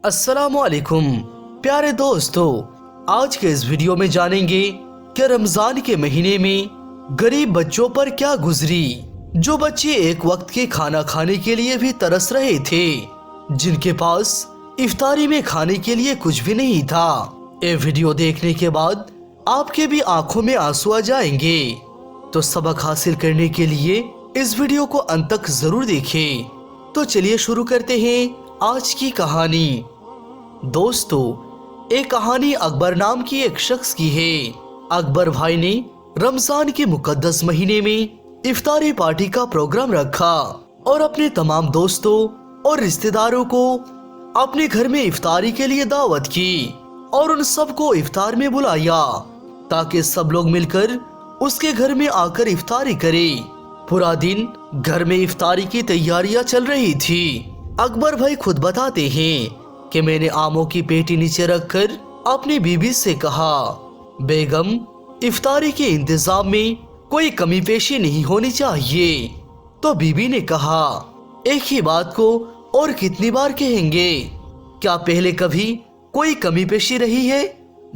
अस्सलामुअलैकुम प्यारे दोस्तों, आज के इस वीडियो में जानेंगे कि रमजान के महीने में गरीब बच्चों पर क्या गुजरी। जो बच्चे एक वक्त के खाना खाने के लिए भी तरस रहे थे, जिनके पास इफ्तारी में खाने के लिए कुछ भी नहीं था। ये वीडियो देखने के बाद आपके भी आंखों में आंसू आ जाएंगे। तो सबक हासिल करने के लिए इस वीडियो को अंत तक जरूर देखें। तो चलिए शुरू करते हैं आज की कहानी। दोस्तों, एक कहानी अकबर नाम की एक शख्स की है। अकबर भाई ने रमजान के मुकद्दस महीने में इफ्तारी पार्टी का प्रोग्राम रखा और अपने तमाम दोस्तों और रिश्तेदारों को अपने घर में इफ्तारी के लिए दावत की और उन सबको इफ्तार में बुलाया ताकि सब लोग मिलकर उसके घर में आकर इफ्तारी करें। पूरा दिन घर में इफ्तारी की तैयारियां चल रही थी। अकबर भाई खुद बताते हैं कि मैंने आमों की पेटी नीचे रखकर अपनी बीबी से कहा, बेगम, इफ्तारी के इंतजाम में कोई कमी पेशी नहीं होनी चाहिए। तो बीबी ने कहा, एक ही बात को और कितनी बार कहेंगे? क्या पहले कभी कोई कमी पेशी रही है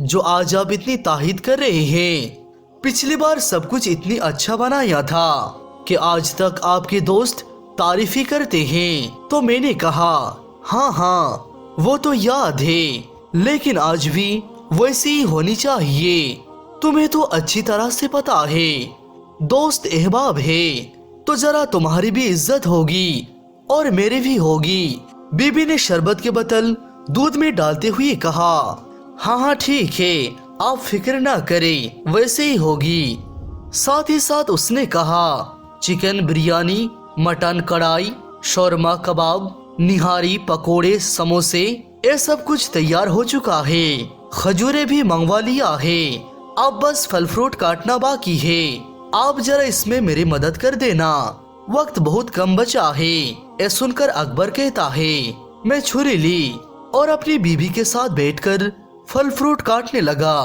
जो आज आप इतनी ताहीद कर रहे हैं? पिछली बार सब कुछ इतनी अच्छा बनाया था कि आज तक आपके दोस्त तारीफ ही करते हैं। तो मैंने कहा, हाँ, वो तो याद है, लेकिन आज भी वैसी ही होनी चाहिए। तुम्हें तो अच्छी तरह से पता है, दोस्त अहबाब है तो जरा तुम्हारी भी इज्जत होगी और मेरी भी होगी। बीबी ने शरबत के बोतल दूध में डालते हुए कहा, हाँ ठीक है, आप फिक्र ना करें, वैसे ही होगी। साथ ही साथ उसने कहा, चिकन बिरयानी, मटन कढ़ाई, शौरमा कबाब, निहारी, पकोड़े, समोसे, ये सब कुछ तैयार हो चुका है। खजूरें भी मंगवा लिया है, अब बस फल फ्रूट काटना बाकी है। आप जरा इसमें मेरी मदद कर देना, वक्त बहुत कम बचा है। ये सुनकर अकबर कहता है, मैं छुरी ली और अपनी बीबी के साथ बैठकर फल फ्रूट काटने लगा।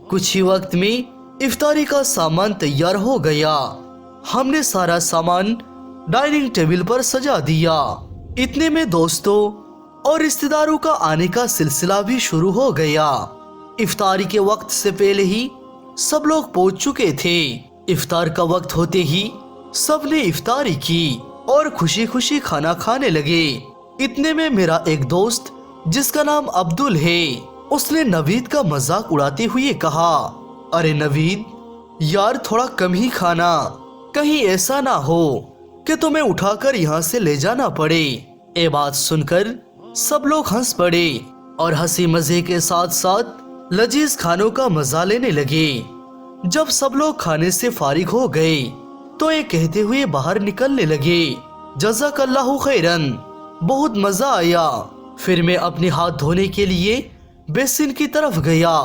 कुछ ही वक्त में इफ्तारी का सामान तैयार हो गया। हमने सारा सामान डाइनिंग टेबल पर सजा दिया। इतने में दोस्तों और रिश्तेदारों का आने का सिलसिला भी शुरू हो गया। इफ्तारी के वक्त से पहले ही सब लोग पहुंच चुके थे। इफ्तार का वक्त होते ही सबने इफ्तारी की और खुशी खुशी खाना खाने लगे। इतने में मेरा एक दोस्त जिसका नाम अब्दुल है, उसने नवीद का मजाक उड़ाते हुए कहा, अरे नवीद यार, थोड़ा कम ही खाना, कहीं ऐसा ना हो कि तुम्हें उठाकर यहाँ से ले जाना पड़े। ये बात सुनकर सब लोग हंस पड़े और हंसी मजे के साथ साथ लजीज खानों का मजा लेने लगे। जब सब लोग खाने से फारिग हो गए तो ये कहते हुए बाहर निकलने लगे, जज़ाकल्लाहु खैरन, बहुत मजा आया। फिर मैं अपने हाथ धोने के लिए बेसिन की तरफ गया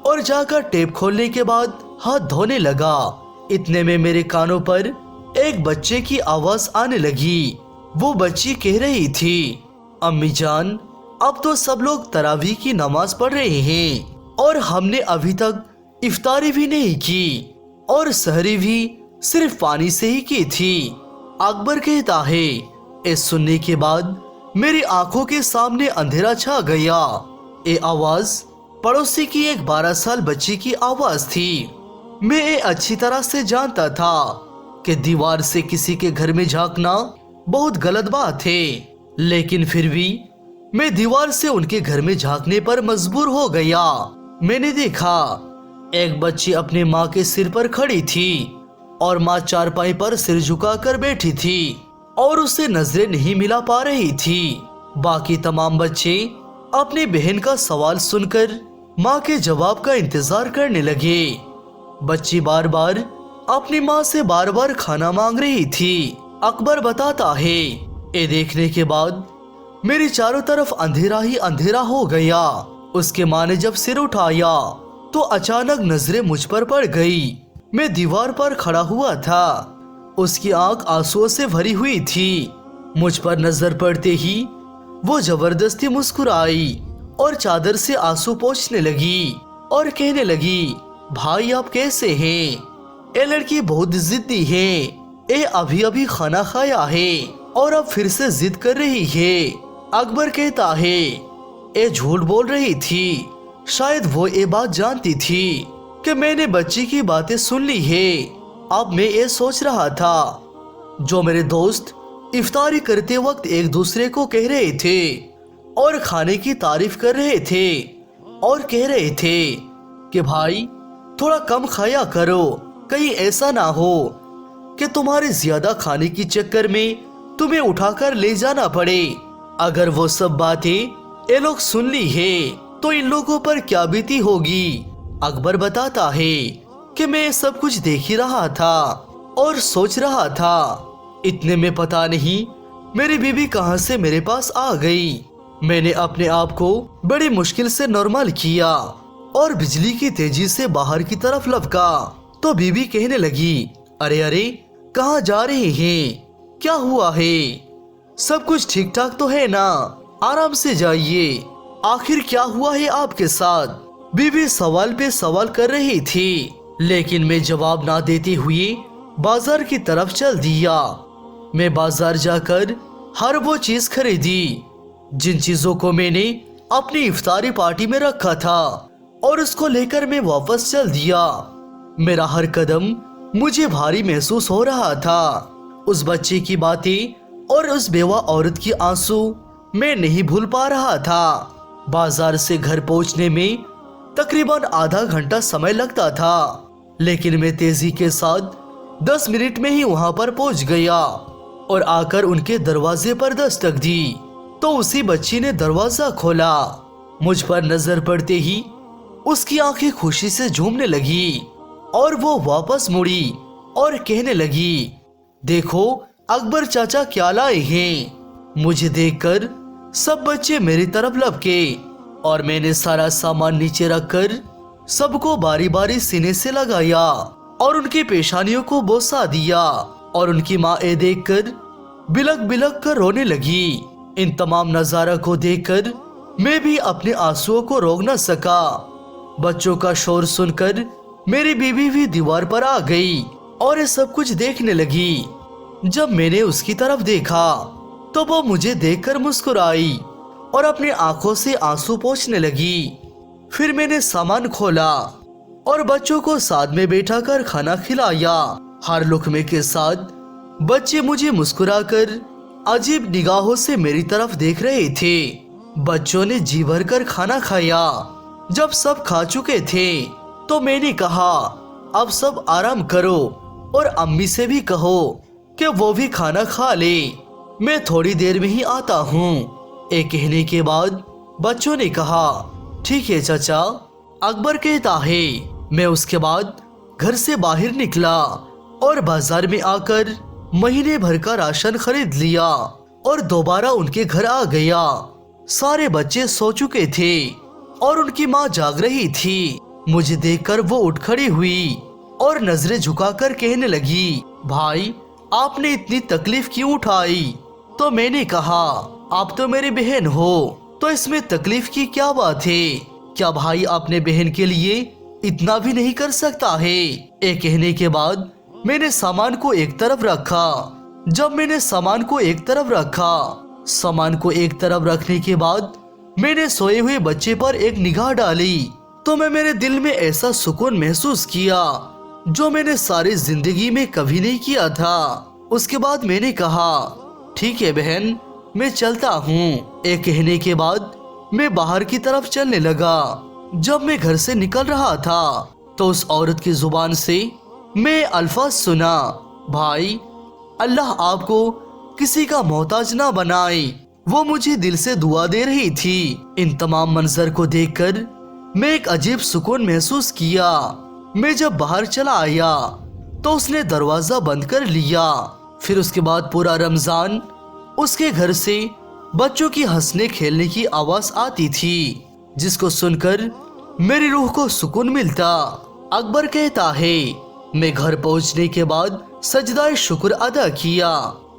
और जाकर टेप खोलने के बाद हाथ धोने लगा। इतने में मेरे कानों पर एक बच्चे की आवाज आने लगी। वो बच्ची कह रही थी, अम्मी जान, अब तो सब लोग तरावी की नमाज पढ़ रहे हैं और हमने अभी तक इफ्तारी भी नहीं की और सहरी भी सिर्फ पानी से ही की थी। अकबर कहता है, इस सुनने के बाद मेरी आंखों के सामने अंधेरा छा गया। ये आवाज पड़ोसी की एक 12 साल बच्ची की आवाज थी। मैं ये अच्छी तरह से जानता था कि दीवार से किसी के घर में झांकना बहुत गलत बात है, लेकिन फिर भी मैं दीवार से उनके घर में झांकने पर मजबूर हो गया। मैंने देखा एक बच्ची अपने माँ के सिर पर खड़ी थी और माँ चारपाई पर सिर झुकाकर बैठी थी और उसे नजरें नहीं मिला पा रही थी। बाकी तमाम बच्चे अपनी बहन का सवाल सुनकर माँ के जवाब का इंतजार करने लगे। बच्ची बार बार अपनी माँ से बार बार खाना मांग रही थी। अकबर बताता है, ये देखने के बाद मेरी चारों तरफ अंधेरा ही अंधेरा हो गया। उसके माँ ने जब सिर उठाया तो अचानक नजरें मुझ पर पड़ गई। मैं दीवार पर खड़ा हुआ था, उसकी आंख आंसुओं से भरी हुई थी। मुझ पर नजर पड़ते ही वो जबरदस्ती मुस्कुराई और चादर से आंसू पोंछने लगी और कहने लगी, भाई आप कैसे हैं? ये लड़की बहुत जिद्दी है, ये अभी अभी खाना खाया है और अब फिर से जिद कर रही है। अकबर कहता है, ये झूठ बोल रही थी। शायद वो ये बात जानती थी कि मैंने बच्ची की बातें सुन ली है। अब मैं ये सोच रहा था, जो मेरे दोस्त इफ्तारी करते वक्त एक दूसरे को कह रहे थे और खाने की तारीफ कर रहे थे और कह रहे थे कि भाई थोड़ा कम खाया करो, कहीं ऐसा ना हो कि तुम्हारे ज्यादा खाने की चक्कर में तुम्हें उठाकर ले जाना पड़े। अगर वो सब बातें ये लोग सुन ली है तो इन लोगों पर क्या बीती होगी। अकबर बताता है कि मैं सब कुछ देख ही रहा था और सोच रहा था, इतने में पता नहीं मेरी बीवी कहां से मेरे पास आ गई। मैंने अपने आप को बड़ी मुश्किल से नॉर्मल किया और बिजली की तेजी से बाहर की तरफ लपका तो बीवी कहने लगी, अरे अरे कहाँ जा रहे हैं, क्या हुआ है, सब कुछ ठीक ठाक तो है ना, आराम से जाइए, आखिर क्या हुआ है आपके साथ। बीवी सवाल पे सवाल कर रही थी, लेकिन मैं जवाब ना देते हुए बाजार की तरफ चल दिया। मैं बाजार जाकर हर वो चीज खरीदी जिन चीजों को मैंने अपनी इफ्तारी पार्टी में रखा था और उसको लेकर मैं वापस चल दिया। मेरा हर कदम मुझे भारी महसूस हो रहा था। उस बच्चे की बातें और उस बेवा औरत की आंसू मैं नहीं भूल पा रहा था। बाजार से घर पहुंचने में तकरीबन आधा घंटा समय लगता था, लेकिन मैं तेजी के साथ 10 मिनट में ही वहां पर पहुंच गया और आकर उनके दरवाजे पर दस्तक दी तो उसी बच्ची ने दरवाजा खोला। मुझ पर नजर पड़ते ही उसकी आंखें खुशी से झूमने लगी और वो वापस मुड़ी और कहने लगी, देखो अकबर चाचा क्या लाए हैं। मुझे देखकर सब बच्चे मेरी तरफ लपके और मैंने सारा सामान नीचे रखकर सबको बारी बारी सीने से लगाया और उनकी पेशानियों को बोसा दिया और उनकी माँ ये देखकर बिलक बिलक कर रोने लगी। इन तमाम नजारा को देखकर मैं भी अपने आंसुओं को रोक न सका। बच्चों का शोर सुनकर मेरी बीवी भी दीवार पर आ गई और ये सब कुछ देखने लगी। जब मैंने उसकी तरफ देखा तो वो मुझे देखकर मुस्कुराई और अपनी आंखों से आंसू पोंछने लगी। फिर मैंने सामान खोला और बच्चों को साथ में बैठा कर खाना खिलाया। हर लुकमे के साथ बच्चे मुझे मुस्कुराकर अजीब निगाहों से मेरी तरफ देख रहे थे। बच्चों ने जी भर कर खाना खाया। जब सब खा चुके थे तो मैंने कहा, अब सब आराम करो और अम्मी से भी कहो कि वो भी खाना खा ले, मैं थोड़ी देर में ही आता हूँ। ये कहने के बाद बच्चों ने कहा, ठीक है चाचा, अकबर कहता है। मैं उसके बाद घर से बाहर निकला और बाजार में आकर महीने भर का राशन खरीद लिया और दोबारा उनके घर आ गया। सारे बच्चे सो चुके थे और उनकी माँ जाग रही थी। मुझे देखकर वो उठ खड़ी हुई और नजरें झुकाकर कहने लगी, भाई आपने इतनी तकलीफ क्यों उठाई। तो मैंने कहा, आप तो मेरी बहन हो तो इसमें तकलीफ की क्या बात है। क्या भाई अपने बहन के लिए इतना भी नहीं कर सकता है। ये कहने के बाद मैंने सामान को एक तरफ रखा। जब मैंने सामान को एक तरफ रखा, सामान को एक तरफ रखने के बाद मैंने सोए हुए बच्चे पर एक निगाह डाली तो मैं मेरे दिल में ऐसा सुकून महसूस किया जो मैंने सारी जिंदगी में कभी नहीं किया था। उसके बाद मैंने कहा, ठीक है बहन, मैं चलता हूँ। ये कहने के बाद मैं बाहर की तरफ चलने लगा। जब मैं घर से निकल रहा था तो उस औरत की जुबान से मैं अल्फाज सुना, भाई अल्लाह आपको किसी का मोहताज ना बनाए। वो मुझे दिल से दुआ दे रही थी। इन तमाम मंजर को देखकर मैं एक अजीब सुकून महसूस किया। मैं जब बाहर चला आया तो उसने दरवाजा बंद कर लिया। फिर उसके बाद पूरा रमजान उसके घर से बच्चों की हंसने खेलने की आवाज आती थी, जिसको सुनकर मेरी रूह को सुकून मिलता। अकबर कहता है, मैं घर पहुंचने के बाद सजदाए शुक्र अदा किया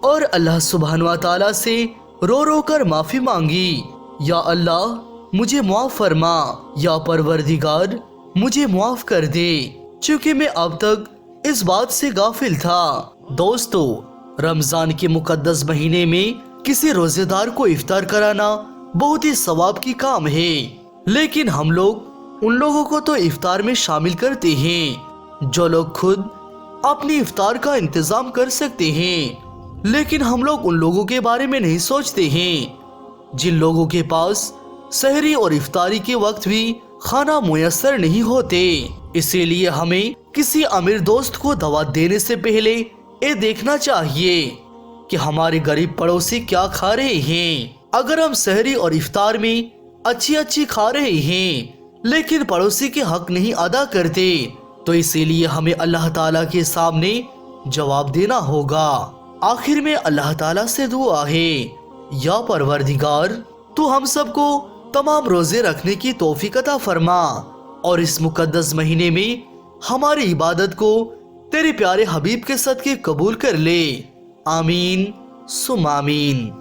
और अल्लाह सुब्हान व तआला से रो रो कर माफी मांगी। या अल्लाह मुझे मुआफ फरमा, या परवरदिगार मुझे मुआफ कर दे, क्योंकि मैं अब तक इस बात से गाफिल था। दोस्तों, रमजान के मुकद्दस महीने में किसी रोजेदार को इफ्तार कराना बहुत ही सवाब की काम है। लेकिन हम लोग उन लोगों को तो इफ्तार में शामिल करते हैं जो लोग खुद अपनी इफ्तार का इंतजाम कर सकते हैं, लेकिन हम लोग उन लोगों के बारे में नहीं सोचते हैं जिन लोगों के पास सहरी और इफ्तारी के वक्त भी खाना मुयस्सर नहीं होते। इसीलिए हमें किसी अमीर दोस्त को दावत देने से पहले ये देखना चाहिए कि हमारे गरीब पड़ोसी क्या खा रहे हैं। अगर हम सहरी और इफ्तार में अच्छी खा रहे हैं लेकिन पड़ोसी के हक नहीं अदा करते, तो इसीलिए हमें अल्लाह ताला के सामने जवाब देना होगा। आखिर में अल्लाह ताला से दुआ है, या परवरदिगार तू हम सबको तमाम रोजे रखने की तौफीक अता फरमा और इस मुकद्दस महीने में हमारी इबादत को तेरे प्यारे हबीब के सदके कबूल कर ले। आमीन सुम आमीन।